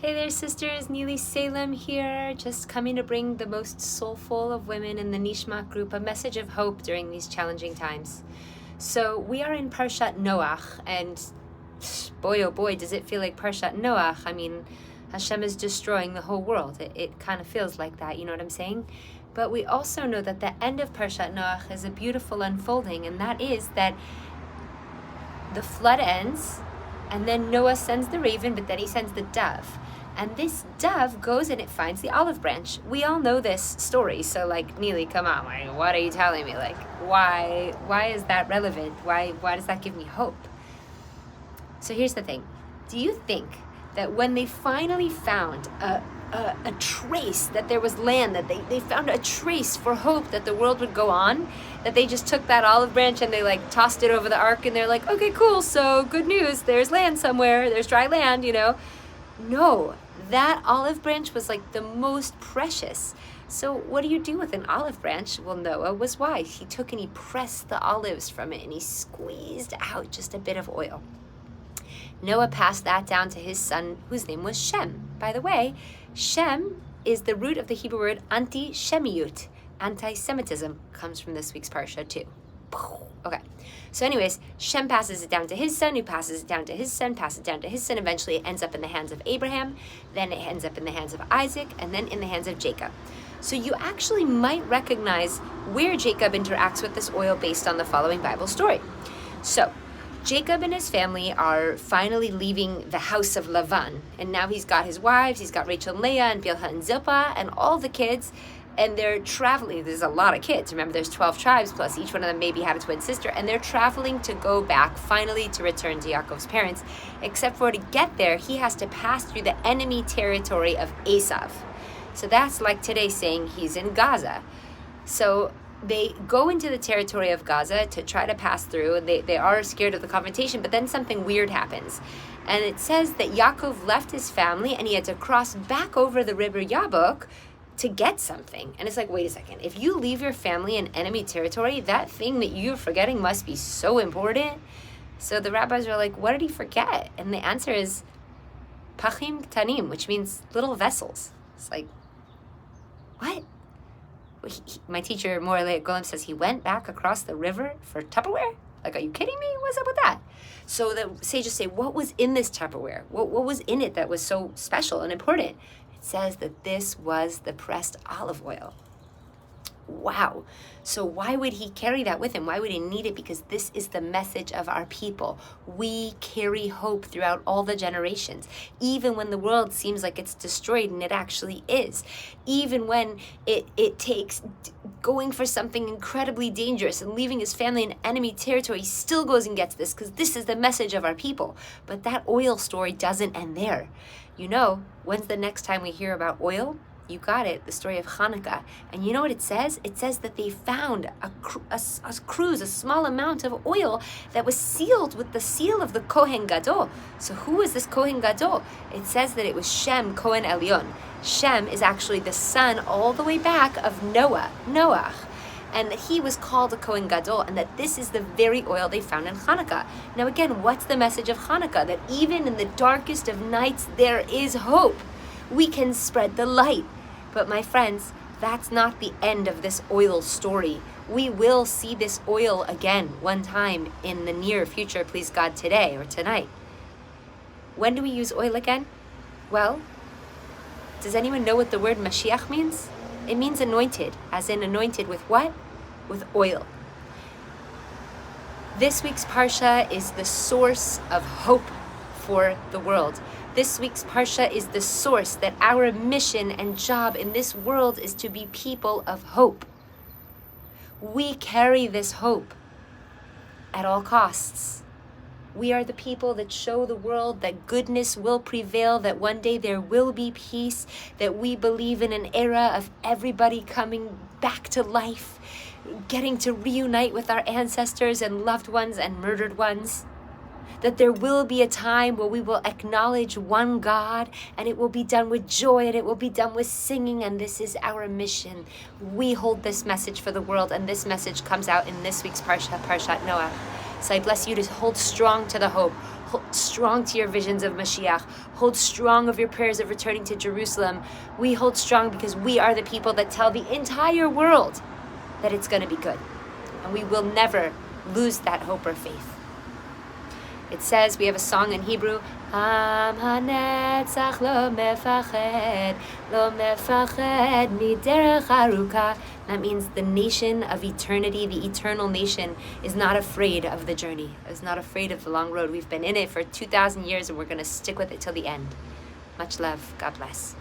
Hey there, sisters. Neely Salem here, just coming to bring the most soulful of women in the Nishma group a message of hope during these challenging times. So we are in Parshat Noach, and boy, oh boy, does it feel like Parshat Noach. I mean, Hashem is destroying the whole world. It kind of feels like that, you know what I'm saying? But we also know that the end of Parshat Noach is a beautiful unfolding, and that is that the flood ends, and then Noah sends the raven, but then he sends the dove. And this dove goes and it finds the olive branch. We all know this story, so Neely, come on, what are you telling me? Why is that relevant? Why does that give me hope? So here's the thing. Do you think that when they finally found a trace that there was land, that they found a trace for hope that the world would go on, that they just took that olive branch and they tossed it over the ark and they're like, okay, cool, so good news, there's land somewhere, there's dry land, No, that olive branch was the most precious. So what do you do with an olive branch? Well, Noah was wise. He took and he pressed the olives from it and he squeezed out just a bit of oil. Noah passed that down to his son, whose name was Shem. By the way, Shem is the root of the Hebrew word anti-Shemiyut. Anti-Semitism comes from this week's parsha too. Okay, so anyways, Shem passes it down to his son, who passes it down to his son, passes it down to his son. Eventually it ends up in the hands of Abraham, then it ends up in the hands of Isaac, and then in the hands of Jacob. So you actually might recognize where Jacob interacts with this oil based on the following Bible story. So Jacob and his family are finally leaving the house of Lavan, and now he's got his wives, he's got Rachel and Leah and Bilhah and Zilpah and all the kids, and they're traveling. There's a lot of kids. Remember, there's 12 tribes, plus each one of them maybe had a twin sister, and they're traveling to go back, finally to return to Yaakov's parents, except for to get there, he has to pass through the enemy territory of Esav. So that's like today saying he's in Gaza. So they go into the territory of Gaza to try to pass through, and they are scared of the confrontation, but then something weird happens. And it says that Yaakov left his family and he had to cross back over the river Yabok to get something. And it's wait a second, if you leave your family in enemy territory, that thing that you're forgetting must be so important. So the rabbis are like, what did he forget? And the answer is pachim ktanim, which means little vessels. It's what? My teacher, Morele Golem, says he went back across the river for Tupperware? Are you kidding me? What's up with that? So the sages say, what was in this Tupperware? What was in it that was so special and important? It says that this was the pressed olive oil. Wow. So why would he carry that with him? Why would he need it? Because this is the message of our people. We carry hope throughout all the generations, even when the world seems like it's destroyed, and it actually is. Even when it takes going for something incredibly dangerous and leaving his family in enemy territory, he still goes and gets this, because this is the message of our people. But that oil story doesn't end there. When's the next time we hear about oil? You got it, the story of Hanukkah. And you know what it says? It says that they found a cruse, a small amount of oil that was sealed with the seal of the Kohen Gadol. So who is this Kohen Gadol? It says that it was Shem, Kohen Elyon. Shem is actually the son all the way back of Noach. And that he was called a Kohen Gadol, and that this is the very oil they found in Hanukkah. Now again, what's the message of Hanukkah? That even in the darkest of nights, there is hope. We can spread the light. But my friends, that's not the end of this oil story. We will see this oil again one time in the near future, please God, today or tonight. When do we use oil again? Well, does anyone know what the word Mashiach means? It means anointed, as in anointed with what? With oil. This week's Parsha is the source of hope for the world. This week's Parsha is the source that our mission and job in this world is to be people of hope. We carry this hope at all costs. We are the people that show the world that goodness will prevail, that one day there will be peace, that we believe in an era of everybody coming back to life, getting to reunite with our ancestors and loved ones and murdered ones. That there will be a time where we will acknowledge one God, and it will be done with joy, and it will be done with singing, and this is our mission. We hold this message for the world, and this message comes out in this week's Parshat Noach. So I bless you to hold strong to the hope, Hold strong to your visions of Mashiach. Hold strong of your prayers of returning to Jerusalem. We hold strong because we are the people that tell the entire world that it's going to be good. And we will never lose that hope or faith. It says, we have a song in Hebrew, Am hanetzach lo mefached miderech aruka. That means the nation of eternity, the eternal nation, is not afraid of the journey, is not afraid of the long road. We've been in it for 2,000 years and we're going to stick with it till the end. Much love. God bless.